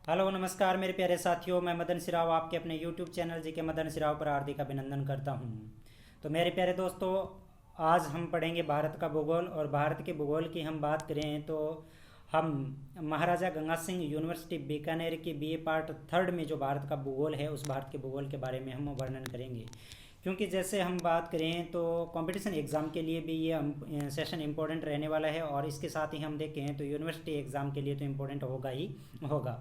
Hello नमस्कार मेरे प्यारे साथियों, मैं मदन सिराव आपके अपने यूट्यूब चैनल जी के मदन सिराव पर हार्दिक अभिनंदन करता हूँ। तो मेरे प्यारे दोस्तों, आज हम पढ़ेंगे भारत का भूगोल। और भारत के भूगोल की हम बात करें तो हम महाराजा गंगा सिंह यूनिवर्सिटी बीकानेर की बीए पार्ट थर्ड में जो भारत का भूगोल है उस भारत के भूगोल के बारे में हम वर्णन करेंगे। क्योंकि जैसे हम बात करें तो कंपटीशन एग्ज़ाम के लिए भी ये सेशन इम्पोर्टेंट रहने वाला है, और इसके साथ ही हम देखें तो यूनिवर्सिटी एग्ज़ाम के लिए तो इम्पोर्टेंट होगा ही होगा।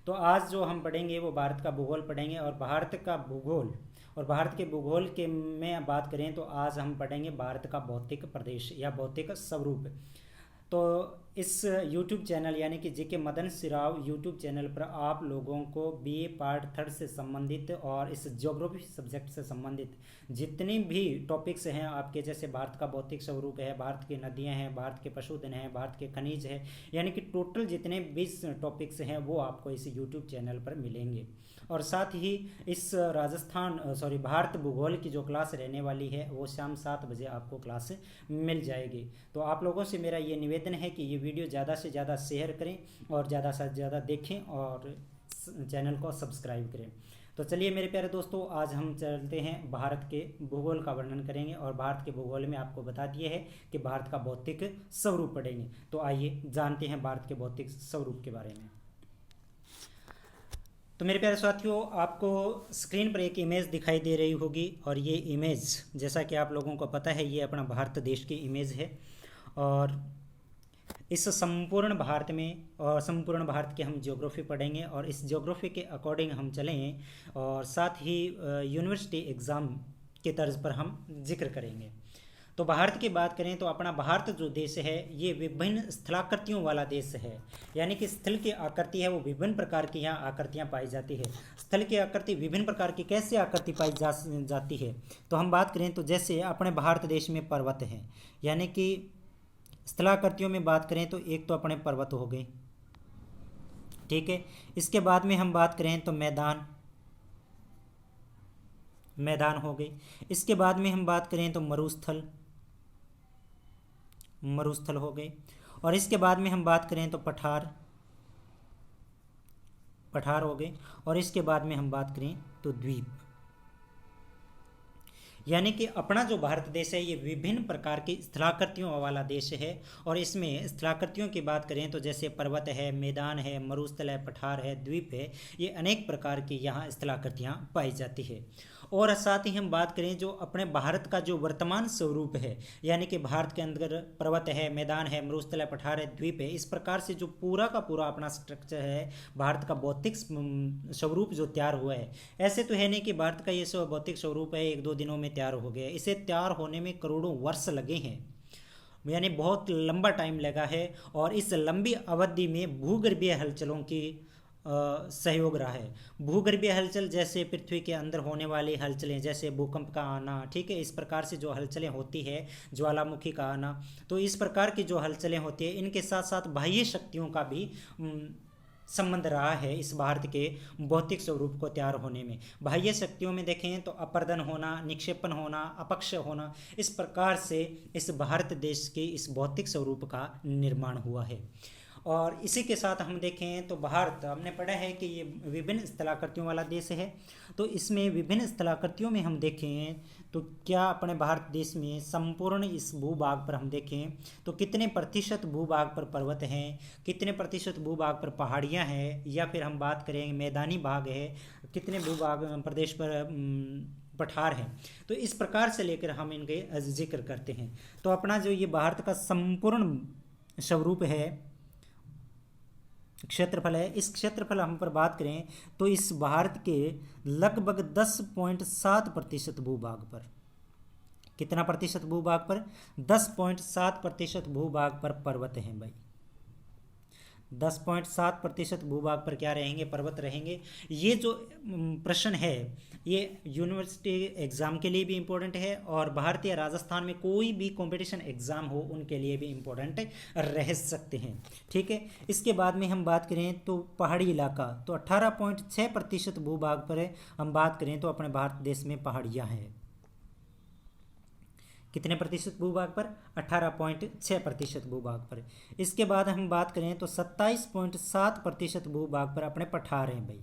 तो आज जो हम पढ़ेंगे वो भारत का भूगोल पढ़ेंगे। और भारत का भूगोल और भारत के भूगोल के में बात करें तो आज हम पढ़ेंगे भारत का भौतिक प्रदेश या भौतिक स्वरूप। तो इस YouTube चैनल यानी कि जेके मदन सिराव YouTube चैनल पर आप लोगों को बीए पार्ट थर्ड से संबंधित और इस ज्योग्राफी सब्जेक्ट से संबंधित जितने भी टॉपिक्स हैं आपके, जैसे भारत का भौतिक स्वरूप है, भारत की नदियां हैं, भारत के पशुधन हैं, भारत के खनिज है, यानी कि टोटल जितने भी टॉपिक्स हैं वो आपको इस YouTube चैनल पर मिलेंगे। और साथ ही इस भारत भूगोल की जो क्लास रहने वाली है वो शाम 7 बजे आपको क्लास मिल जाएगी। तो आप लोगों से मेरा ये निवेदन है कि ये वीडियो ज़्यादा से ज़्यादा शेयर करें और ज़्यादा से ज़्यादा देखें और चैनल को सब्सक्राइब करें। तो चलिए मेरे प्यारे दोस्तों, आज हम चलते हैं भारत के भूगोल का वर्णन करेंगे। और भारत के भूगोल में आपको बता दिया है कि भारत का भौतिक स्वरूप पढ़ेंगे। तो आइए जानते हैं भारत के भौतिक स्वरूप के बारे में। तो मेरे प्यारे साथियों, आपको स्क्रीन पर एक इमेज दिखाई दे रही होगी, और ये इमेज जैसा कि आप लोगों को पता है ये अपना भारत देश की इमेज है। और इस संपूर्ण भारत में और संपूर्ण भारत की हम ज्योग्राफी पढ़ेंगे, और इस ज्योग्राफी के अकॉर्डिंग हम चलें, और साथ ही यूनिवर्सिटी एग्ज़ाम के तर्ज पर हम जिक्र करेंगे। तो भारत की बात करें तो अपना भारत जो देश है ये विभिन्न स्थलाकृतियों वाला देश है। यानी कि स्थल की आकृति है वो विभिन्न प्रकार की यहाँ आकृतियाँ पाई जाती है। स्थल की आकृति विभिन्न प्रकार की कैसे आकृति पाई जाती है, तो हम बात करें तो जैसे अपने भारत देश में पर्वत हैं, यानी कि स्थलाकृतियों में बात करें तो एक तो अपने पर्वत हो गए, ठीक है। इसके बाद में हम बात करें तो मैदान मैदान हो गए। इसके बाद में हम बात करें तो मरुस्थल मरुस्थल हो गए। और इसके बाद में हम बात करें तो पठार पठार हो गए। और इसके बाद में हम बात करें तो द्वीप। यानी कि अपना जो भारत देश है ये विभिन्न प्रकार की स्थलाकृतियों वाला देश है। और इसमें स्थलाकृतियों की बात करें तो जैसे पर्वत है, मैदान है, मरुस्थल है, पठार है, द्वीप है, ये अनेक प्रकार की यहाँ स्थलाकृतियाँ पाई जाती है। और साथ ही हम बात करें जो अपने भारत का जो वर्तमान स्वरूप है, यानी कि भारत के अंदर पर्वत है, मैदान है, मरुस्थल है, पठार है, द्वीप है, इस प्रकार से जो पूरा का पूरा अपना स्ट्रक्चर है भारत का भौतिक स्वरूप जो तैयार हुआ है, ऐसे तो है नहीं कि भारत का ये सब भौतिक स्वरूप है एक दो दिनों में तैयार हो गया। इसे तैयार होने में करोड़ों वर्ष लगे हैं, यानी बहुत लंबा टाइम लगा है। और इस लंबी अवधि में भूगर्भीय हलचलों की सहयोग रहा है। भूगर्भीय हलचल जैसे पृथ्वी के अंदर होने वाली हलचलें, जैसे भूकंप का आना, ठीक है, इस प्रकार से जो हलचलें होती है, ज्वालामुखी का आना, तो इस प्रकार की जो हलचलें होती है इनके साथ साथ बाह्य शक्तियों का भी संबंध रहा है इस भारत के भौतिक स्वरूप को तैयार होने में। बाह्य शक्तियों में देखें तो अपर्दन होना, निक्षेपण होना, अपक्ष होना, इस प्रकार से इस भारत देश के इस भौतिक स्वरूप का निर्माण हुआ है। और इसी के साथ हम देखें तो भारत, हमने पढ़ा है कि ये विभिन्न स्थलाकृतियों वाला देश है। तो इसमें विभिन्न स्थलाकृतियों में हम देखें तो क्या अपने भारत देश में संपूर्ण इस भूभाग पर हम देखें तो कितने प्रतिशत भूभाग पर पर्वत हैं, कितने प्रतिशत भूभाग पर पहाड़ियाँ हैं, या फिर हम बात करें मैदानी भाग है, कितने भूभाग प्रदेश पर पठार हैं। तो इस प्रकार से लेकर हम इनके जिक्र करते हैं। तो अपना जो ये भारत का संपूर्ण स्वरूप है, क्षेत्रफल है, इस क्षेत्रफल हम पर बात करें तो इस भारत के लगभग 10.7% भूभाग पर, कितना प्रतिशत भूभाग पर, 10.7% भूभाग पर पर्वत हैं भाई। 10.7% भूभाग पर क्या रहेंगे, पर्वत रहेंगे। ये जो प्रश्न है ये यूनिवर्सिटी एग्ज़ाम के लिए भी इम्पोर्टेंट है, और भारतीय राजस्थान में कोई भी कंपटीशन एग्ज़ाम हो उनके लिए भी इम्पोर्टेंट रह सकते हैं, ठीक है। इसके बाद में हम बात करें तो पहाड़ी इलाका, तो 18.6% भूभाग पर है। हम बात करें तो अपने भारत देश में पहाड़ियाँ हैं, कितने प्रतिशत भूभाग पर? 18.6% भूभाग पर। इसके बाद हम बात करें तो 27.7% भूभाग पर अपने पठार हैं भाई,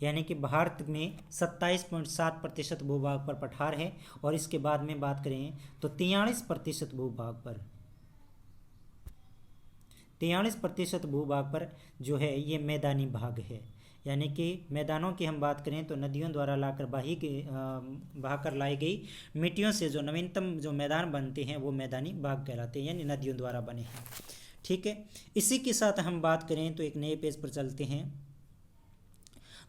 यानी कि भारत में 27.7% भूभाग पर पठार है। और इसके बाद में बात करें तो 43% भूभाग पर, 43% भूभाग पर जो है ये मैदानी भाग है। यानी कि मैदानों की हम बात करें तो नदियों द्वारा लाकर बहाकर लाई गई मिट्टियों से जो नवीनतम जो मैदान बनते हैं वो मैदानी भाग कहलाते हैं, यानी नदियों द्वारा बने हैं। ठीक है, इसी के साथ हम बात करें तो एक नए पेज पर चलते हैं।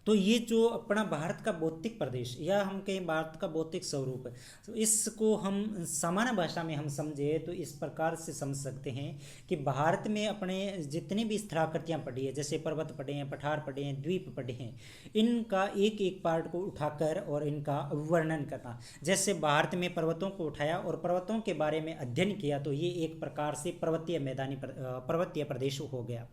तो ये जो अपना भारत का भौतिक प्रदेश या हम कहें भारत का भौतिक स्वरूप है, तो इसको हम सामान्य भाषा में हम समझे तो इस प्रकार से समझ सकते हैं कि भारत में अपने जितनी भी स्थलाकृतियाँ पड़ी है, जैसे पर्वत पड़े हैं, पठार पड़े हैं, द्वीप पड़े हैं, इनका एक एक पार्ट को उठाकर और इनका वर्णन करना। जैसे भारत में पर्वतों को उठाया और पर्वतों के बारे में अध्ययन किया तो ये एक प्रकार से पर्वतीय प्रदेश हो गया।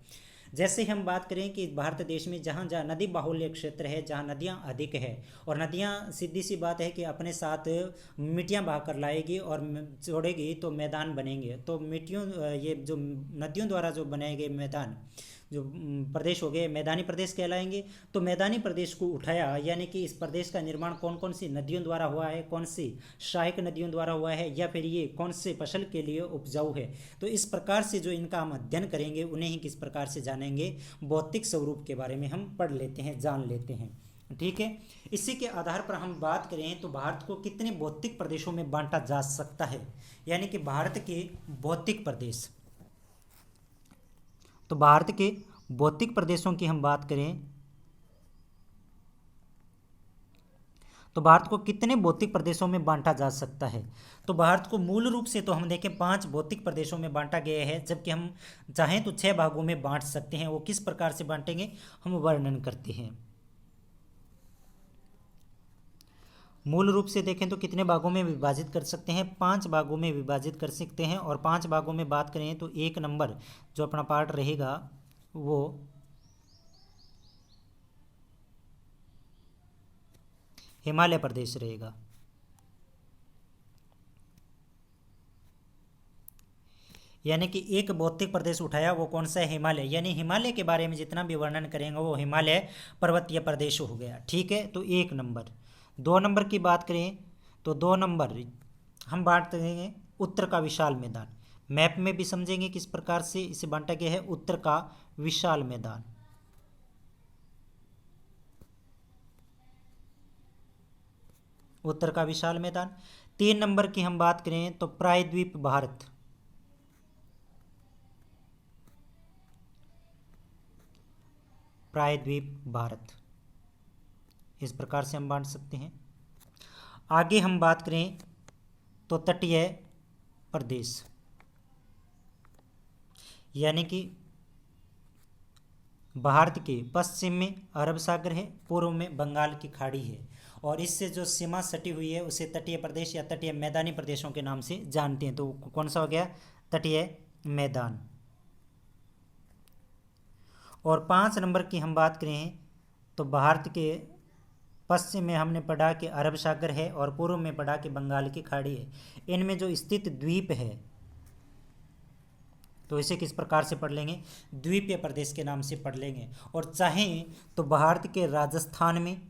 जैसे हम बात करें कि भारत देश में जहाँ जहाँ नदी बाहुल्य क्षेत्र है, जहाँ नदियाँ अधिक है, और नदियाँ सीधी सी बात है कि अपने साथ मिट्टियाँ बहा कर लाएगी और छोड़ेगी तो मैदान बनेंगे। तो मिट्टियों ये जो नदियों द्वारा जो बनाए गए मैदान जो प्रदेश हो गए मैदानी प्रदेश कहलाएंगे। तो मैदानी प्रदेश को उठाया, यानी कि इस प्रदेश का निर्माण कौन कौन सी नदियों द्वारा हुआ है, कौन सी सहायक नदियों द्वारा हुआ है, या फिर ये कौन से फसल के लिए उपजाऊ है। तो इस प्रकार से जो इनका हम अध्ययन करेंगे उन्हें ही किस प्रकार से जानेंगे, भौतिक स्वरूप के बारे में हम पढ़ लेते हैं, जान लेते हैं। ठीक है, इसी के आधार पर हम बात करें तो भारत को कितने भौतिक प्रदेशों में बांटा जा सकता है, यानी कि भारत के भौतिक प्रदेश। तो भारत के भौतिक प्रदेशों की हम बात करें तो भारत को कितने भौतिक प्रदेशों में बांटा जा सकता है। तो भारत को मूल रूप से तो हम देखें 5 भौतिक प्रदेशों में बांटा गया है, जबकि हम चाहें तो 6 भागों में बांट सकते हैं। वो किस प्रकार से बांटेंगे हम वर्णन करते हैं। मूल रूप से देखें तो कितने भागों में विभाजित कर सकते हैं, 5 भागों में विभाजित कर सकते हैं। और 5 भागों में बात करें तो 1 नंबर जो अपना पार्ट रहेगा वो हिमालय प्रदेश रहेगा। यानी कि एक भौतिक प्रदेश उठाया, वो कौन सा है, हिमालय। यानी हिमालय के बारे में जितना भी वर्णन करेंगे वो हिमालय पर्वतीय प्रदेश हो गया। ठीक है, तो 1 नंबर। 2 नंबर की बात करें तो 2 नंबर हम बांट देंगे उत्तर का विशाल मैदान। मैप में भी समझेंगे किस प्रकार से इसे बांटा गया है, उत्तर का विशाल मैदान। उत्तर का विशाल मैदान। 3 नंबर की हम बात करें तो प्रायद्वीप भारत। प्रायद्वीप भारत, इस प्रकार से हम बांट सकते हैं। आगे हम बात करें तो तटीय प्रदेश, यानी कि भारत के पश्चिम में अरब सागर है, पूर्व में बंगाल की खाड़ी है, और इससे जो सीमा सटी हुई है उसे तटीय प्रदेश या तटीय मैदानी प्रदेशों के नाम से जानते हैं। तो कौन सा हो गया, तटीय मैदान। और 5 नंबर की हम बात करें तो भारत के पश्चिम में हमने पढ़ा कि अरब सागर है और पूर्व में पढ़ा कि बंगाल की खाड़ी है। इनमें जो स्थित द्वीप है तो इसे किस प्रकार से पढ़ लेंगे, द्वीपीय प्रदेश के नाम से पढ़ लेंगे। और चाहें तो भारत के राजस्थान में,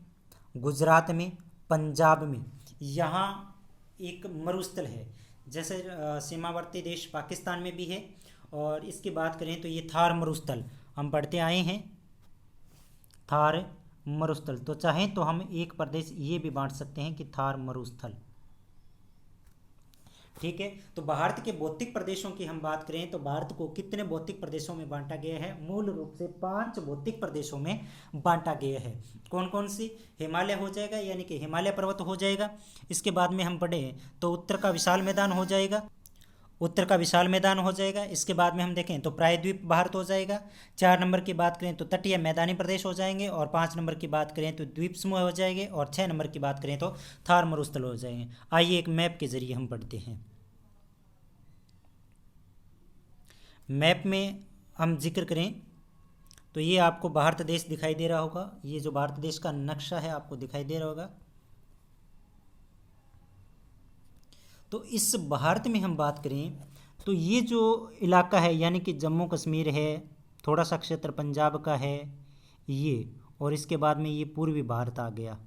गुजरात में, पंजाब में यहाँ एक मरुस्थल है, जैसे सीमावर्ती देश पाकिस्तान में भी है। और इसकी बात करें तो ये थार मरुस्थल हम पढ़ते आए हैं, थार मरुस्थल। तो चाहें तो हम एक प्रदेश ये भी बांट सकते हैं कि थार मरुस्थल। ठीक है, तो भारत के भौतिक प्रदेशों की हम बात करें तो भारत को कितने भौतिक प्रदेशों में बांटा गया है, मूल रूप से 5 भौतिक प्रदेशों में बांटा गया है। कौन कौन सी, हिमालय हो जाएगा, यानी कि हिमालय पर्वत हो जाएगा। इसके बाद में हम पढ़े तो उत्तर का विशाल मैदान हो जाएगा, उत्तर का विशाल मैदान हो जाएगा। इसके बाद में हम देखें तो प्रायद्वीप भारत हो जाएगा। 4 नंबर की बात करें तो तटीय मैदानी प्रदेश हो जाएंगे। और 5 नंबर की बात करें तो द्वीप समूह हो जाएंगे। और 6 नंबर की बात करें तो थार मरुस्थल हो जाएंगे। आइए एक मैप के जरिए हम पढ़ते हैं। मैप में हम जिक्र करें तो ये आपको भारत देश दिखाई दे रहा होगा, ये जो भारत देश का नक्शा है आपको दिखाई दे रहा होगा। तो इस भारत में हम बात करें तो ये जो इलाका है यानी कि जम्मू कश्मीर है, थोड़ा सा क्षेत्र पंजाब का है ये, और इसके बाद में ये पूर्वी भारत आ गया।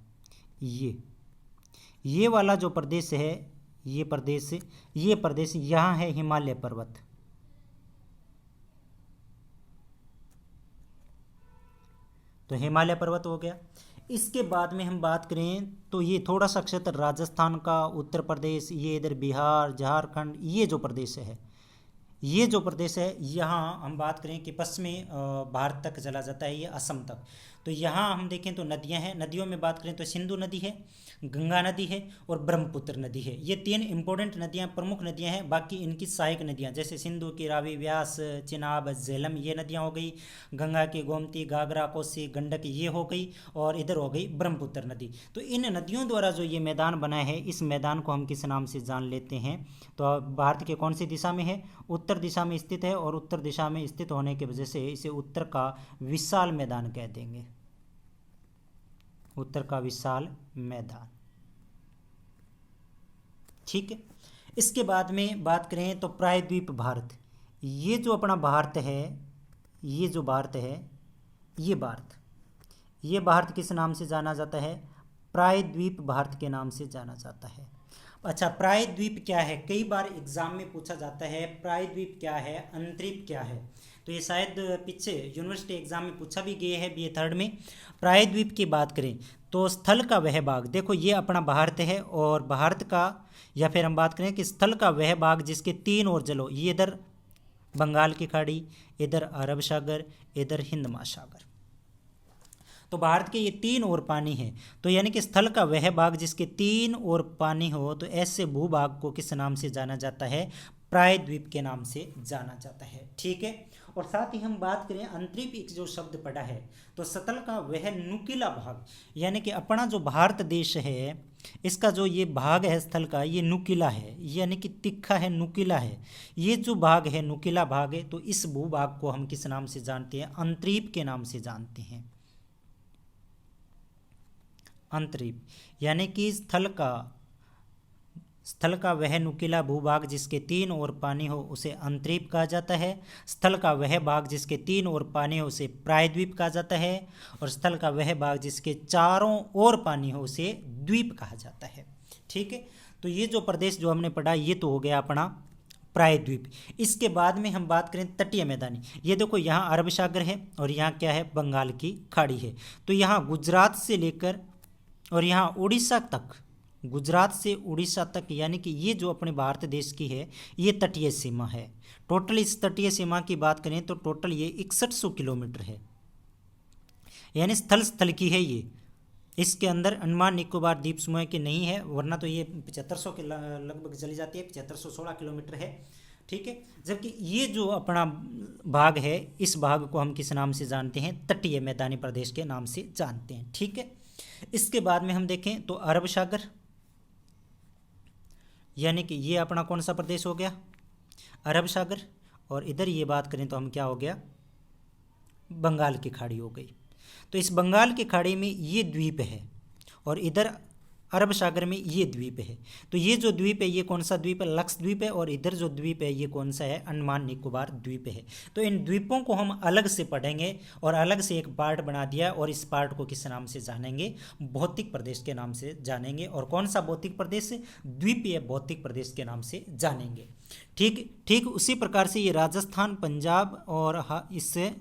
ये वाला जो प्रदेश है, ये प्रदेश यहाँ है हिमालय पर्वत। तो हिमालय पर्वत हो गया। इसके बाद में हम बात करें तो ये थोड़ा सा क्षेत्र राजस्थान का, उत्तर प्रदेश, ये इधर बिहार, झारखंड, ये जो प्रदेश है यहाँ हम बात करें कि पश्चिमी भारत तक चला जाता है, ये असम तक। तो यहाँ हम देखें तो नदियाँ हैं, नदियों में बात करें तो सिंधु नदी है, गंगा नदी है और ब्रह्मपुत्र नदी है। ये 3 इंपॉर्टेंट नदियाँ, प्रमुख नदियाँ हैं। बाकी इनकी सहायक नदियाँ जैसे सिंधु की रावी, व्यास, चिनाब, झेलम, ये नदियाँ हो गई। गंगा की गोमती, घाघरा, कोसी, गंडक, ये हो गई। और इधर हो गई ब्रह्मपुत्र नदी। तो इन नदियों द्वारा जो ये मैदान बना है, इस मैदान को हम किस नाम से जान लेते हैं? तो भारत के कौन सी दिशा में है? उत्तर दिशा में स्थित है, और उत्तर दिशा में स्थित होने की वजह से इसे उत्तर का विशाल मैदान कह देंगे। उत्तर का विशाल मैदान, ठीक है। इसके बाद में बात करें तो प्रायद्वीप भारत, ये जो अपना भारत है, ये जो भारत है, ये भारत किस नाम से जाना जाता है? प्रायद्वीप भारत के नाम से जाना जाता है। अच्छा, प्रायद्वीप क्या है? कई बार एग्जाम में पूछा जाता है प्रायद्वीप क्या है, अंतरीप क्या है। तो ये शायद पीछे यूनिवर्सिटी एग्जाम में पूछा भी गया है BA 3rd में। प्रायद्वीप की बात करें तो स्थल का वह भाग, देखो ये अपना भारत है, और भारत का, या फिर हम बात करें कि स्थल का वह भाग जिसके 3 ओर जलो, ये इधर बंगाल की खाड़ी, इधर अरब सागर, इधर हिंद महासागर। तो भारत के ये 3 ओर पानी है। तो यानी कि स्थल का वह भाग जिसके 3 ओर पानी हो, तो ऐसे भूभाग को किस नाम से जाना जाता है? प्रायद्वीप के नाम से जाना जाता है, ठीक है। और साथ ही हम बात करें अंतरीप, एक जो शब्द पड़ा है, तो स्थल का वह नुकीला भाग, यानी कि अपना जो भारत देश है, इसका जो ये भाग है स्थल का, ये नुकीला है, यानी कि तिखा है, नुकीला है। ये जो भाग है नुकीला भाग है, तो इस भूभाग को हम किस नाम से जानते हैं? अंतरीप के नाम से जानते हैं। अंतरीप यानी कि स्थल का वह नुकीला भूभाग जिसके 3 ओर पानी हो, उसे अंतरीप कहा जाता है। स्थल का वह भाग जिसके 3 ओर पानी हो, उसे प्रायद्वीप कहा जाता है। और स्थल का वह भाग जिसके चारों ओर पानी हो, उसे द्वीप कहा जाता है, ठीक है। तो ये जो प्रदेश जो हमने पढ़ा, ये तो हो गया अपना प्रायद्वीप। इसके बाद में हम बात करें तटीय मैदानी, ये देखो यहाँ अरब सागर है और यहाँ क्या है? बंगाल की खाड़ी है। तो यहाँ गुजरात से लेकर और यहाँ उड़ीसा तक, गुजरात से उड़ीसा तक, यानी कि ये जो अपने भारत देश की है, ये तटीय सीमा है। टोटल इस तटीय सीमा की बात करें तो टोटल ये 6100 किलोमीटर है, यानी स्थल की है ये। इसके अंदर अंडमान निकोबार द्वीप समूह की नहीं है, वरना तो ये 7500 के लगभग चली जाती है, 7516 किलोमीटर है, ठीक है। जबकि ये जो अपना भाग है, इस भाग को हम किस नाम से जानते हैं? तटीय मैदानी प्रदेश के नाम से जानते हैं, ठीक है। इसके बाद में हम देखें तो अरब सागर, यानी कि ये अपना कौन सा प्रदेश हो गया? अरब सागर। और इधर ये बात करें तो हम क्या हो गया? बंगाल की खाड़ी हो गई। तो इस बंगाल की खाड़ी में ये द्वीप है, और इधर अरब सागर में ये द्वीप है। तो ये जो द्वीप है, ये कौन सा द्वीप है? लक्षद्वीप है। और इधर जो द्वीप है, ये कौन सा है? अंडमान निकोबार द्वीप है। तो इन द्वीपों को हम अलग से पढ़ेंगे, और अलग से एक पार्ट बना दिया, और इस पार्ट को किस नाम से जानेंगे? भौतिक प्रदेश के नाम से जानेंगे। और कौन सा भौतिक प्रदेश? द्वीपीय भौतिक प्रदेश के नाम से जानेंगे, ठीक। उसी प्रकार से ये राजस्थान, पंजाब और इससे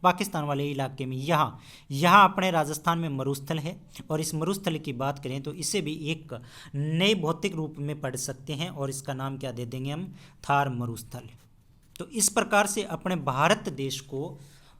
पाकिस्तान वाले इलाके में, यहाँ अपने राजस्थान में मरुस्थल है। और इस मरुस्थल की बात करें तो इसे भी एक नए भौतिक रूप में पढ़ सकते हैं, और इसका नाम क्या दे देंगे हम? थार मरुस्थल। तो इस प्रकार से अपने भारत देश को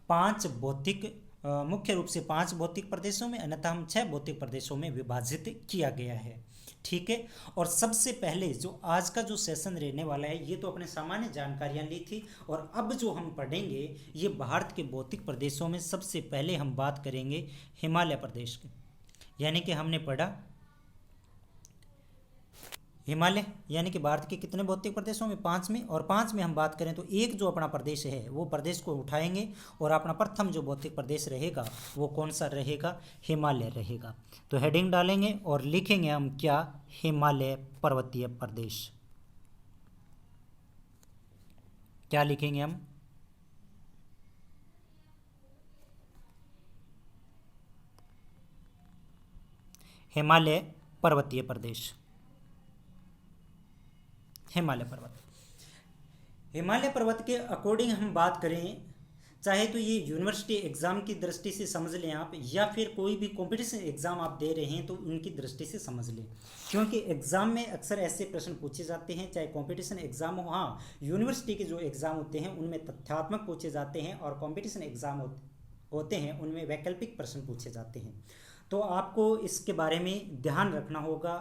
5 भौतिक, मुख्य रूप से 5 भौतिक प्रदेशों में, अन्यथा हम 6 भौतिक प्रदेशों में विभाजित किया गया है, ठीक है। और सबसे पहले जो आज का जो सेशन रहने वाला है, ये तो अपने सामान्य जानकारियां ली थी, और अब जो हम पढ़ेंगे ये भारत के भौतिक प्रदेशों में सबसे पहले हम बात करेंगे हिमालय प्रदेश की। यानी कि हमने पढ़ा हिमालय यानी कि भारत के कितने भौतिक प्रदेशों में? 5 में। और 5 में हम बात करें तो एक जो अपना प्रदेश है वो प्रदेश को उठाएंगे और अपना प्रथम जो भौतिक प्रदेश रहेगा वो कौन सा रहेगा? हिमालय रहेगा। तो हेडिंग डालेंगे और लिखेंगे हम क्या? हिमालय पर्वतीय प्रदेश। क्या लिखेंगे हम? हिमालय पर्वतीय प्रदेश। हिमालय पर्वत। हिमालय पर्वत के अकॉर्डिंग हम बात करें, चाहे तो ये यूनिवर्सिटी एग्जाम की दृष्टि से समझ लें आप, या फिर कोई भी कंपटीशन एग्जाम आप दे रहे हैं तो उनकी दृष्टि से समझ लें, क्योंकि एग्जाम में अक्सर ऐसे प्रश्न पूछे जाते हैं, चाहे कंपटीशन एग्जाम हो। हाँ, यूनिवर्सिटी के जो एग्जाम होते हैं उनमें तथ्यात्मक पूछे जाते हैं, और कंपटीशन एग्जाम होते हैं उनमें वैकल्पिक प्रश्न पूछे जाते हैं। तो आपको इसके बारे में ध्यान रखना होगा,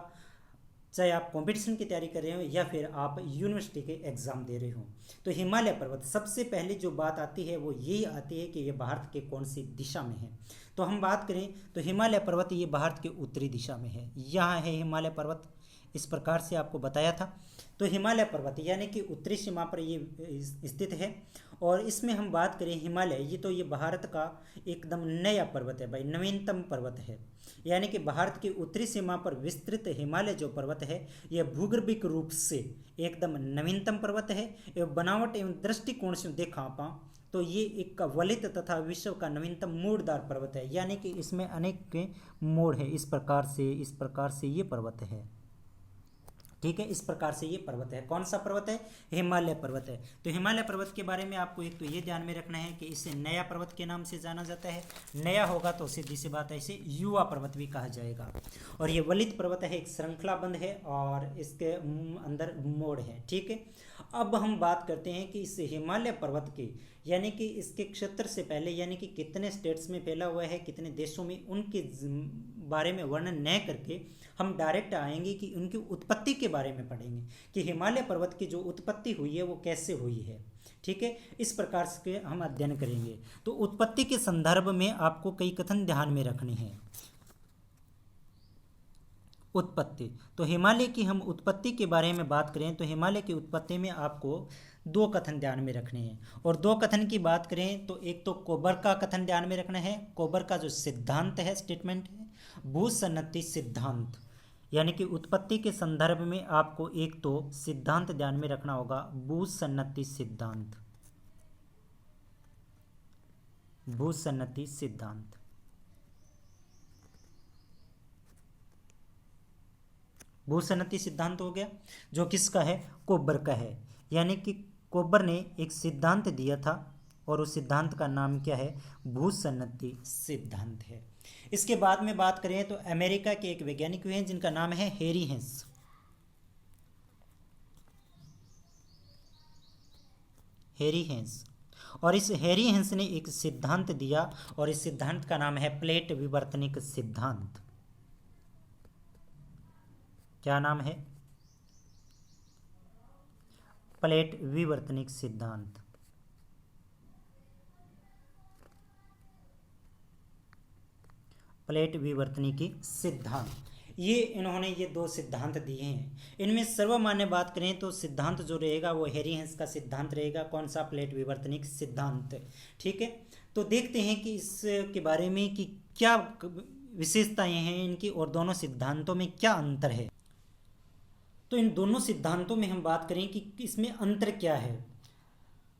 चाहे आप कंपटीशन की तैयारी कर रहे हो या फिर आप यूनिवर्सिटी के एग्ज़ाम दे रहे हो। तो हिमालय पर्वत, सबसे पहले जो बात आती है वो यही आती है कि ये भारत के कौन सी दिशा में है। तो हम बात करें तो हिमालय पर्वत ये भारत के उत्तरी दिशा में है। यहाँ है हिमालय पर्वत, इस प्रकार से आपको बताया था। तो हिमालय पर्वत यानी कि उत्तरी सीमा पर ये स्थित है। और इसमें हम बात करें हिमालय, ये भारत का एकदम नया पर्वत है भाई, नवीनतम पर्वत है। यानी कि भारत की उत्तरी सीमा पर विस्तृत हिमालय जो पर्वत है यह भूगर्भिक रूप से एकदम नवीनतम पर्वत है। एवं बनावट एवं दृष्टिकोण से देखा आप तो ये एक वलित तथा विश्व का नवीनतम मोड़दार पर्वत है। यानी कि इसमें अनेक मोड़ है, इस प्रकार से ये पर्वत है। ठीक है, इस प्रकार से ये पर्वत है। कौन सा पर्वत है? हिमालय पर्वत है। तो हिमालय पर्वत के बारे में आपको एक तो ये ध्यान में रखना है कि इसे नया पर्वत के नाम से जाना जाता है। नया होगा तो सीधी सी बात है इसे युवा पर्वत भी कहा जाएगा। और ये वलित पर्वत है, एक श्रृंखलाबंध है और इसके अंदर मोड़ है। ठीक है, अब हम बात करते हैं कि इस हिमालय पर्वत के यानी कि इसके क्षेत्र से पहले यानी कि कितने स्टेट्स में फैला हुआ है, कितने देशों में, उनके बारे में वर्णन न करके हम डायरेक्ट आएंगे कि उनकी उत्पत्ति के बारे में पढ़ेंगे कि हिमालय पर्वत की जो उत्पत्ति हुई है वो कैसे हुई है। ठीक है, इस प्रकार से हम अध्ययन करेंगे। तो उत्पत्ति के संदर्भ में आपको कई कथन ध्यान में रखने हैं। उत्पत्ति, तो हिमालय की हम उत्पत्ति के बारे में बात करें तो हिमालय की उत्पत्ति में आपको 2 कथन ध्यान में रखने हैं। और 2 कथन की बात करें तो एक तो कोबर का कथन ध्यान में रखना है। कोबर का जो सिद्धांत है, स्टेटमेंट है, भूसन्नति सिद्धांत, यानी कि उत्पत्ति के संदर्भ में आपको एक तो सिद्धांत ध्यान में रखना होगा, भूसन्नति सिद्धांत। भूसन्नति सिद्धांत, भूसन्नति सिद्धांत हो गया जो किसका है? कोबर का है। यानी कि कोबर ने एक सिद्धांत दिया था और उस सिद्धांत का नाम क्या है? भूसन्नति सिद्धांत है। इसके बाद में बात करें तो अमेरिका के एक वैज्ञानिक हुए हैं जिनका नाम है हैरी हेंस। हैरी हेंस, और इस हैरी हेंस ने एक सिद्धांत दिया और इस सिद्धांत का नाम है प्लेट विवर्तनिक सिद्धांत। क्या नाम है? प्लेट विवर्तनिक सिद्धांत। प्लेट विवर्तनिकी सिद्धांत, ये इन्होंने ये 2 सिद्धांत दिए हैं। इनमें सर्वमान्य बात करें तो सिद्धांत जो रहेगा वो हैरी हेंस का सिद्धांत रहेगा। कौन सा? प्लेट विवर्तनिक सिद्धांत। ठीक है, तो देखते हैं कि इसके बारे में कि क्या विशेषताएं हैं इनकी और दोनों सिद्धांतों में क्या अंतर है। तो इन दोनों सिद्धांतों में हम बात करें कि इसमें अंतर क्या है।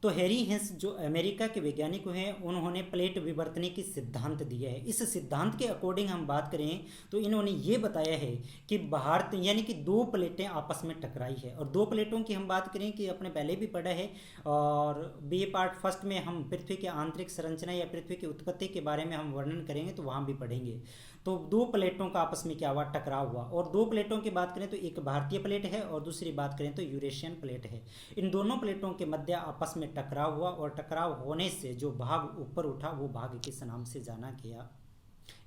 तो हैरी हेंस जो अमेरिका के वैज्ञानिक हैं उन्होंने प्लेट विवर्तनिक की सिद्धांत दिया है। इस सिद्धांत के अकॉर्डिंग हम बात करें तो इन्होंने ये बताया है कि भारत यानी कि 2 प्लेटें आपस में टकराई है। और 2 प्लेटों की हम बात करें कि अपने पहले भी पढ़ा है, और बी पार्ट फर्स्ट में हम पृथ्वी की आंतरिक संरचना या पृथ्वी की उत्पत्ति के बारे में हम वर्णन करेंगे तो वहाँ भी पढ़ेंगे। तो 2 प्लेटों का आपस में क्या हुआ? टकराव हुआ। और 2 प्लेटों की बात करें तो एक भारतीय प्लेट है और दूसरी बात करें तो यूरेशियन प्लेट है। इन दोनों प्लेटों के मध्य आपस में टकराव हुआ और टकराव होने से जो भाग ऊपर उठा वो भाग किस नाम से जाना गया?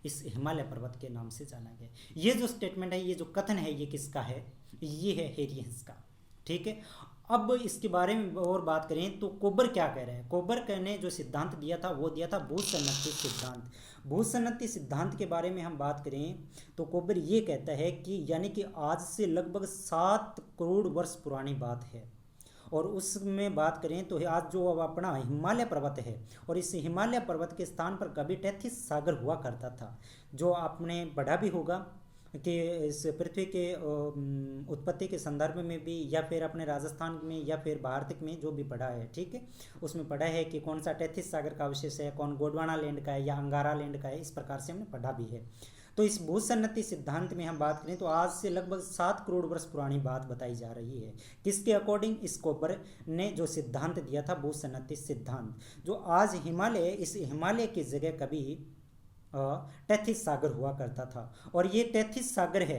इस हिमालय पर्वत के नाम से जाना गया। ये जो स्टेटमेंट है, ये जो कथन है, ये किसका है? ये है हैरी हेंस का। ठीक है, अब इसके बारे में और बात करें तो कोबर क्या कह रहे हैं। कोबर ने जो सिद्धांत दिया था वो दिया था भूसन्नति सिद्धांत। भूसन्नति सिद्धांत के बारे में हम बात करें तो कोबर ये कहता है कि यानी कि आज से लगभग 7 करोड़ वर्ष पुरानी बात है। और उसमें बात करें तो आज जो अब अपना हिमालय पर्वत है, और इस हिमालय पर्वत के स्थान पर कभी टेथिस सागर हुआ करता था, जो आपने पढ़ा भी होगा कि इस पृथ्वी के उत्पत्ति के संदर्भ में भी, या फिर अपने राजस्थान में या फिर भारत में जो भी पढ़ा है, ठीक है, उसमें पढ़ा है कि कौन सा टेथिस सागर का अवशेष है, कौन गोंडवाना लैंड का है या अंगारा लैंड का है, इस प्रकार से हमने पढ़ा भी है। तो इस भूसन्नति सिद्धांत में हम बात करें तो आज से लगभग 7 करोड़ वर्ष पुरानी बात बताई जा रही है। किसके अकॉर्डिंग? इस कोबर ने जो सिद्धांत दिया था भूसन्नति सिद्धांत, जो आज हिमालय, इस हिमालय की जगह कभी टेथिस सागर हुआ करता था। और ये टेथिस सागर है,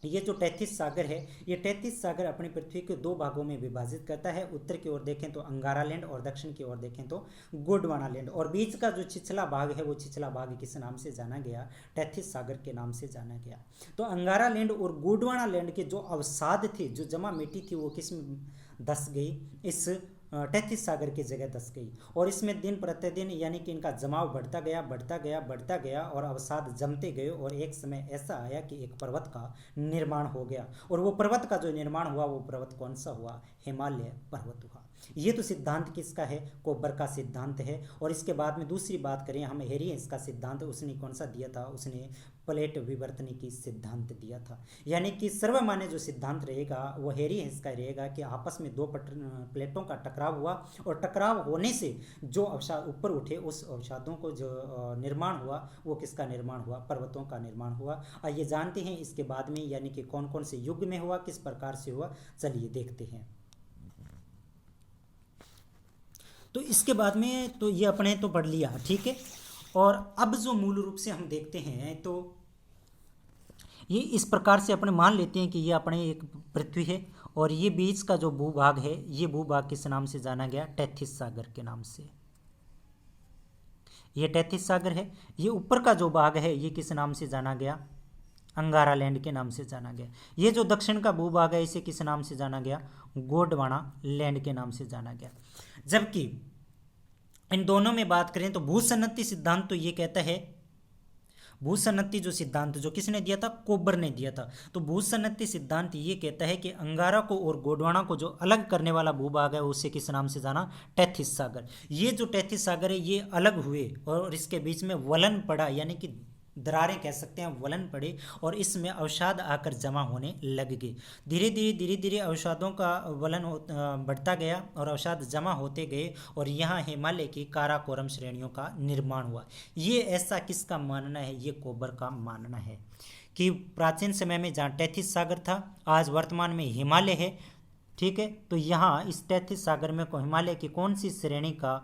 ये जो टेथिस सागर है, ये टेथिस सागर अपनी पृथ्वी के 2 भागों में विभाजित करता है। उत्तर की ओर देखें तो अंगारा लैंड और दक्षिण की ओर देखें तो गोंडवाना लैंड। और बीच का जो छिछला भाग है वो छिछला भाग किस नाम से जाना गया? टेथिस सागर के नाम से जाना गया। तो अंगारा लैंड और गोंडवाना लैंड के जो अवसाद थे, जो जमा मिट्टी थी, वो किस में धस गई? इस टेथिस सागर की जगह धस गई। और इसमें दिन प्रतिदिन यानी कि इनका जमाव बढ़ता गया, बढ़ता गया, बढ़ता गया, और अवसाद जमते गए। और एक समय ऐसा आया कि एक पर्वत का निर्माण हो गया। और वो पर्वत का जो निर्माण हुआ, वो पर्वत कौन सा हुआ? हिमालय पर्वत हुआ। ये तो सिद्धांत किसका है? कोबर का सिद्धांत है। और इसके बाद में दूसरी बात करें हम, हेरियस का सिद्धांत, उसने कौन सा दिया था? उसने प्लेट विवर्तनी की सिद्धांत दिया था। यानी कि सर्वमान्य जो सिद्धांत रहेगा वो हेरियस का रहेगा कि आपस में 2 प्लेटों का टकराव हुआ, और टकराव होने से जो अवसाद ऊपर उठे, उस अवसादों को जो निर्माण हुआ, वो किसका निर्माण हुआ? पर्वतों का निर्माण हुआ। आइए जानते हैं इसके बाद में, यानी कि कौन कौन से युग में हुआ, किस प्रकार से हुआ, चलिए देखते हैं। तो इसके बाद में तो ये अपने तो पढ़ लिया, ठीक है। और अब जो मूल रूप से हम देखते हैं तो ये इस प्रकार से अपने मान लेते हैं कि ये अपने एक पृथ्वी है, और ये बीच का जो भूभाग है, ये भूभाग किस नाम से जाना गया? टेथिस सागर के नाम से। ये टेथिस सागर है। ये ऊपर का जो भाग है, ये किस नाम से जाना गया? अंगारा लैंड के नाम से जाना गया। ये जो दक्षिण का भूभाग है, इसे किस नाम से जाना गया? गोंडवाना लैंड के नाम से जाना गया। जबकि इन दोनों में बात करें तो भूसन्नति सिद्धांत तो ये कहता है, भूसन्नति जो सिद्धांत जो किसने दिया था? कोबर ने दिया था। तो भूसन्नति सिद्धांत ये कहता है कि अंगारा को और गोंडवाना को जो अलग करने वाला भूभाग है, उसे किस नाम से जाना? टेथिस सागर। ये जो टेथिस सागर है, ये अलग हुए और इसके बीच में वलन पड़ा, यानी कि दरारें कह सकते हैं, वलन पड़े, और इसमें अवसाद आकर जमा होने लग गए। धीरे धीरे धीरे धीरे अवसादों का वलन बढ़ता गया और अवसाद जमा होते गए, और यहाँ हिमालय की काराकोरम श्रेणियों का निर्माण हुआ। ये ऐसा किसका मानना है? ये कोबर का मानना है कि प्राचीन समय में जहाँ टेथिस सागर था, आज वर्तमान में हिमालय है, ठीक है। तो यहाँ इस टेथिस सागर में हिमालय की कौन सी श्रेणी का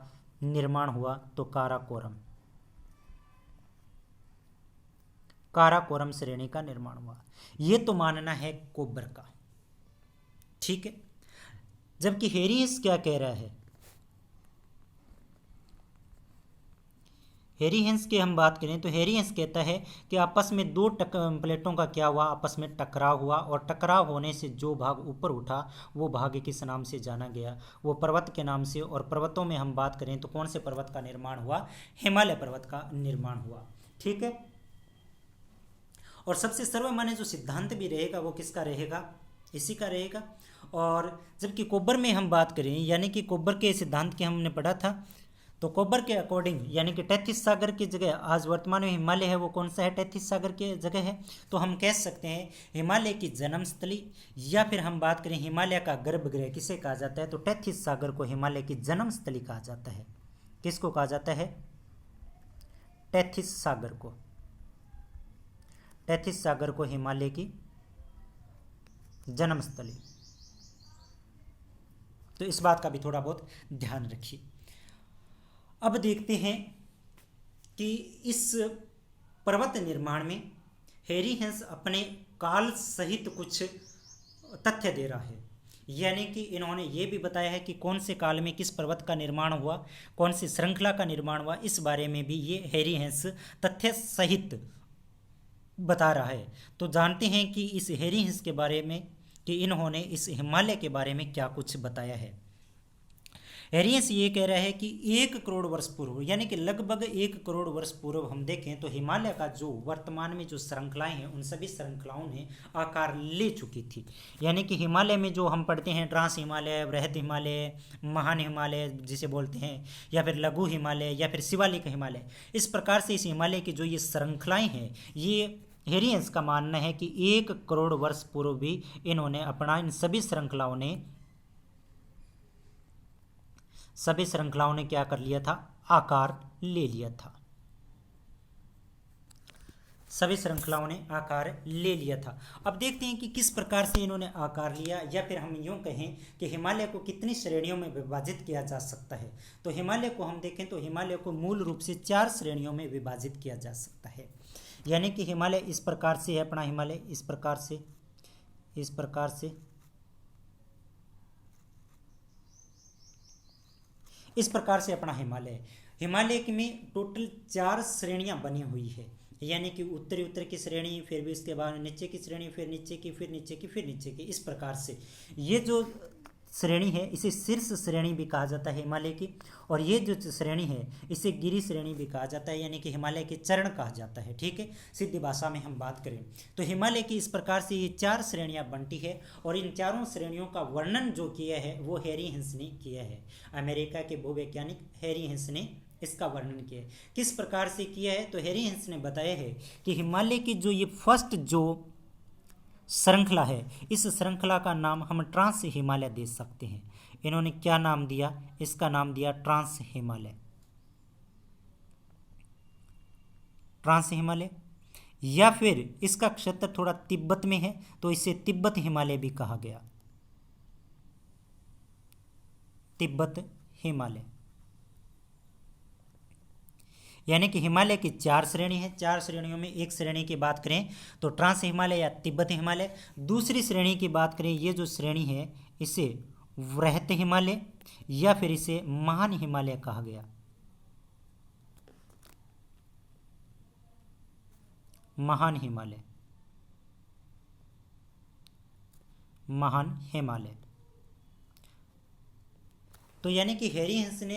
निर्माण हुआ? तो काराकोरम, काराकोरम श्रेणी का निर्माण हुआ। ये तो मानना है कोबर का, ठीक है। जबकि हेरियस क्या कह रहा है? हेरियस की हम बात करें तो हेरियस कहता है कि आपस में 2 प्लेटों का क्या हुआ? आपस में टकराव हुआ, और टकराव होने से जो भाग ऊपर उठा, वो भाग किस नाम से जाना गया? वो पर्वत के नाम से। और पर्वतों में हम बात करें तो कौन से पर्वत का निर्माण हुआ? हिमालय पर्वत का निर्माण हुआ, ठीक है। और सबसे सर्वमान्य जो सिद्धांत भी रहेगा वो किसका रहेगा? इसी का रहेगा। और जबकि कोबर में हम बात करें, यानी कि कोबर के सिद्धांत के हमने पढ़ा था, तो कोबर के अकॉर्डिंग यानी कि टेथिस सागर की जगह आज वर्तमान में हिमालय है, वो कौन सा है? टेथिस सागर की जगह है। तो हम कह सकते हैं हिमालय की जन्मस्थली, या फिर हम बात करें हिमालय का गर्भगृह किसे कहा जाता है? तो टेथिस सागर को हिमालय की जन्मस्थली कहा जाता है। किसको कहा जाता है? टेथिस सागर को। टेथिस सागर को हिमालय की जन्मस्थली। तो इस बात का भी थोड़ा बहुत ध्यान रखिए। अब देखते हैं कि इस पर्वत निर्माण में हेरियस अपने काल सहित कुछ तथ्य दे रहा है। यानी कि इन्होंने ये भी बताया है कि कौन से काल में किस पर्वत का निर्माण हुआ, कौन सी श्रृंखला का निर्माण हुआ, इस बारे में भी ये हेरियस तथ्य सहित बता रहा है। तो जानते हैं कि इस हेरियस के बारे में कि इन्होंने इस हिमालय के बारे में क्या कुछ बताया है। एरियंस ये कह रहा है कि 1 करोड़ वर्ष पूर्व, यानी कि लगभग 1 करोड़ वर्ष पूर्व हम देखें तो हिमालय का जो वर्तमान में जो श्रृंखलाएं हैं उन सभी श्रृंखलाओं ने आकार ले चुकी थी। यानी कि हिमालय में जो हम पढ़ते हैं ट्रांस हिमालय, बृहद हिमालय, महान हिमालय जिसे बोलते हैं, या फिर लघु हिमालय, या फिर शिवालिक हिमालय, इस प्रकार से इस हिमालय की जो ये श्रृंखलाएं हैं, ये हेरियंस का मानना है कि 1 करोड़ वर्ष पूर्व भी इन्होंने अपना इन सभी श्रृंखलाओं ने क्या कर लिया था, आकार ले लिया था। सभी श्रृंखलाओं ने आकार ले लिया था। अब देखते हैं कि किस प्रकार से इन्होंने आकार लिया, या फिर हम यूं कहें कि हिमालय को कितनी श्रेणियों में विभाजित किया जा सकता है। तो हिमालय को हम देखें तो हिमालय को मूल रूप से 4 श्रेणियों में विभाजित किया जा सकता है। यानी कि हिमालय इस प्रकार से है, अपना हिमालय इस प्रकार से, इस प्रकार से, इस प्रकार से अपना हिमालय में टोटल 4 श्रेणियां बनी हुई है। यानी कि उत्तर की श्रेणी, फिर भी उसके बाद नीचे की श्रेणी, फिर नीचे की, फिर नीचे की, फिर नीचे की, इस प्रकार से ये जो श्रेणी है इसे शीर्ष श्रेणी भी कहा जाता है हिमालय की, और ये जो श्रेणी है इसे गिरी श्रेणी भी कहा जाता है, यानी कि हिमालय के चरण कहा जाता है। ठीक है, सीधी भाषा में हम बात करें तो हिमालय की इस प्रकार से ये 4 श्रेणियां बनती है, और इन चारों श्रेणियों का वर्णन जो किया है वो हैरी हिंस ने किया है। अमेरिका के भूवैज्ञानिक हैरी हिंस ने इसका वर्णन किया है। किस प्रकार से किया है, तो हैरी हिंस ने बताया है कि हिमालय की जो ये फर्स्ट जो श्रृंखला है, इस श्रृंखला का नाम हम ट्रांस हिमालय दे सकते हैं। इन्होंने क्या नाम दिया, इसका नाम दिया ट्रांस हिमालय। ट्रांस हिमालय, या फिर इसका क्षेत्र थोड़ा तिब्बत में है तो इसे तिब्बत हिमालय भी कहा गया, तिब्बत हिमालय। यानी कि हिमालय की 4 श्रेणी है। 4 श्रेणियों में एक श्रेणी की बात करें तो ट्रांस हिमालय या तिब्बत हिमालय। दूसरी श्रेणी की बात करें, ये जो श्रेणी है इसे वृहत हिमालय या फिर इसे महान हिमालय कहा गया, महान हिमालय, महान हिमालय। तो यानी कि हैरी हिंस ने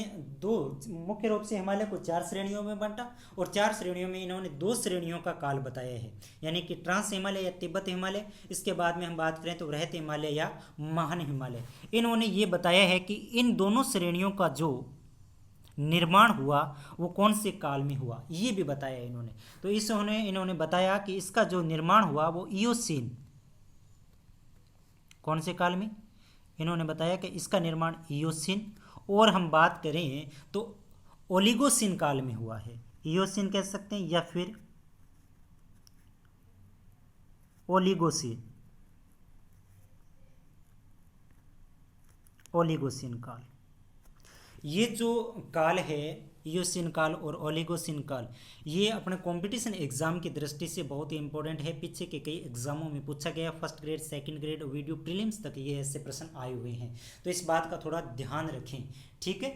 मुख्य रूप से हिमालय को 4 श्रेणियों में बांटा, और 4 श्रेणियों में इन्होंने 2 श्रेणियों का काल बताया है, यानी कि ट्रांस हिमालय या तिब्बत हिमालय। इसके बाद में हम बात करें तो वृहत हिमालय या महान हिमालय। इन्होंने ये बताया है कि इन दोनों श्रेणियों का जो निर्माण हुआ वो कौन से काल में हुआ, ये भी बताया इन्होंने। तो इन्होंने बताया कि इसका जो निर्माण हुआ वो इयोसीन, कौन से काल में, इन्होंने बताया कि इसका निर्माण इयोसीन, और हम बात करें तो ओलिगोसीन काल में हुआ है। इयोसीन कह सकते हैं या फिर ओलिगोसीन, ओलिगोसीन काल। ये जो काल है इयोसीन काल और ओलिगोसीन काल, ये अपने कंपटीशन एग्जाम की दृष्टि से बहुत ही इंपॉर्टेंट है। पीछे के कई एग्जामों में पूछा गया, first grade, second grade, video prelims तक ये ऐसे प्रश्न आए हुए हैं, तो इस बात का थोड़ा ध्यान रखें। ठीक है,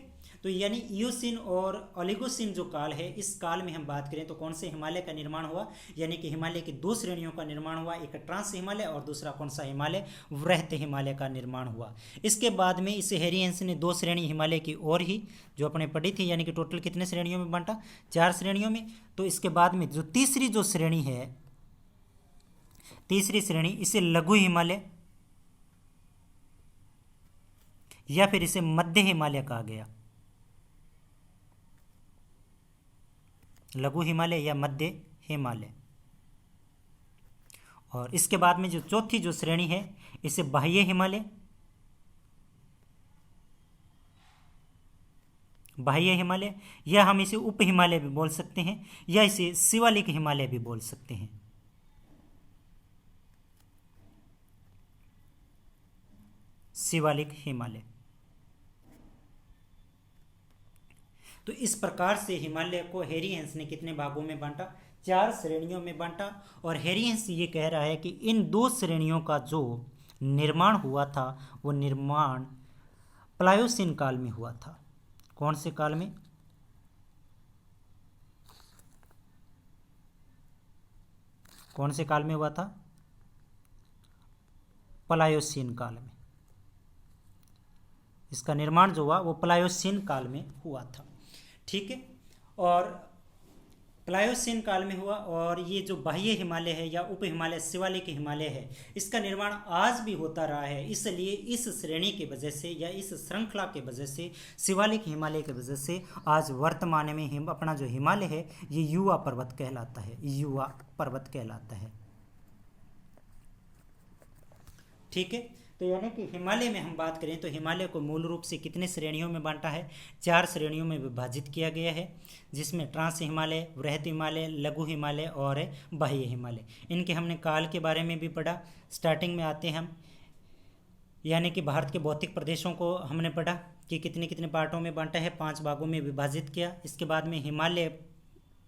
तो यानी इयोसीन और ओलिगोसीन जो काल है, इस काल में हम बात करें तो कौन से हिमालय का निर्माण हुआ, यानी कि हिमालय की 2 श्रेणियों का निर्माण हुआ, एक ट्रांस हिमालय और दूसरा कौन सा हिमालय, वृहत हिमालय का निर्माण हुआ। इसके बाद में इस हैरी हिंस ने 2 श्रेणी हिमालय की और ही जो अपने पढ़ी थी, यानी कि टोटल कितने श्रेणियों में बांटा, 4 श्रेणियों में। तो इसके बाद में जो तीसरी जो श्रेणी है, तीसरी श्रेणी, इसे लघु हिमालय या फिर इसे मध्य हिमालय कहा गया, लघु हिमालय या मध्य हिमालय। और इसके बाद में जो चौथी जो श्रेणी है इसे बाह्य हिमालय, बाह्य हिमालय, या हम इसे उप हिमालय भी बोल सकते हैं, या इसे शिवालिक हिमालय भी बोल सकते हैं। शिवालिक हिमालय। तो इस प्रकार से हिमालय को हैरी हिंस ने कितने भागों में बांटा, 4 श्रेणियों में बांटा। और हैरी हिंस ये कह रहा है कि इन 2 श्रेणियों का जो निर्माण हुआ था वो निर्माण प्लायोसीन काल में हुआ था। कौन से काल में, कौन से काल में हुआ था, प्लायोसीन काल में। इसका निर्माण जो हुआ वो प्लायोसीन काल में हुआ था। ठीक है, और प्लायोसीन काल में हुआ। और ये जो बाह्य हिमालय है या उप हिमालय शिवालिक हिमालय है, इसका निर्माण आज भी होता रहा है। इसलिए इस श्रेणी की वजह से या इस श्रृंखला की वजह से, शिवालिक हिमालय की वजह से आज वर्तमान में अपना जो हिमालय है ये युवा पर्वत कहलाता है, युवा पर्वत कहलाता है। ठीक है, तो यानी कि हिमालय में हम बात करें तो हिमालय को मूल रूप से कितने श्रेणियों में बांटा है? 4 श्रेणियों में विभाजित किया गया है, जिसमें ट्रांस हिमालय, वृहत हिमालय, लघु हिमालय और बाह्य हिमालय। इनके हमने काल के बारे में भी पढ़ा। स्टार्टिंग में आते हैं हम, यानी कि भारत के भौतिक प्रदेशों को हमने पढ़ा कि कितने कितने पार्टों में बांटा है, 5 भागों में विभाजित किया। इसके बाद में हिमालय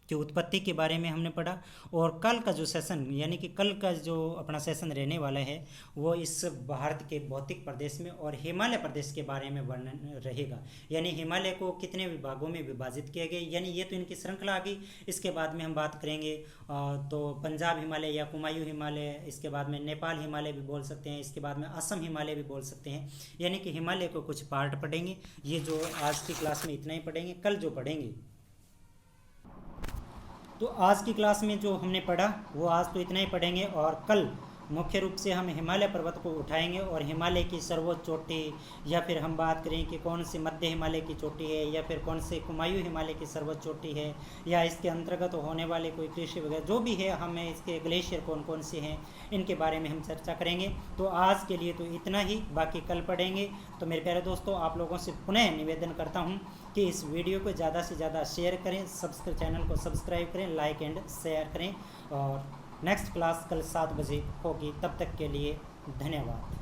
की उत्पत्ति के बारे में हमने पढ़ा। और कल का जो सेशन, यानी कि कल का जो अपना सेशन रहने वाला है वो इस भारत के भौतिक प्रदेश में और हिमालय प्रदेश के बारे में वर्णन रहेगा। यानी हिमालय को कितने विभागों में विभाजित किया गया, यानी ये तो इनकी श्रृंखला आ गई। इसके बाद में हम बात करेंगे तो पंजाब हिमालय या कुमायूं हिमालय, इसके बाद में नेपाल हिमालय भी बोल सकते हैं, इसके बाद में असम हिमालय भी बोल सकते हैं। यानी कि हिमालय को कुछ पार्ट पढ़ेंगे। ये जो आज की क्लास में इतना ही पढ़ेंगे। कल जो पढ़ेंगे तो आज की क्लास में जो हमने पढ़ा वो आज तो इतना ही पढ़ेंगे। और कल मुख्य रूप से हम हिमालय पर्वत को उठाएंगे और हिमालय की सर्वोच्च चोटी, या फिर हम बात करें कि कौन सी मध्य हिमालय की चोटी है, या फिर कौन से कुमायूं हिमालय की सर्वोच्च चोटी है, या इसके अंतर्गत होने वाले कोई कृषि वगैरह जो भी है, हमें इसके ग्लेशियर कौन कौन से हैं इनके बारे में हम चर्चा करेंगे। तो आज के लिए तो इतना ही, बाकी कल पढ़ेंगे। तो मेरे प्यारे दोस्तों, आप लोगों से पुनः निवेदन करता हूँ कि इस वीडियो को ज़्यादा से ज़्यादा शेयर करें, चैनल को सब्सक्राइब करें, लाइक एंड शेयर करें। और नेक्स्ट क्लास कल 7 बजे होगी। तब तक के लिए धन्यवाद।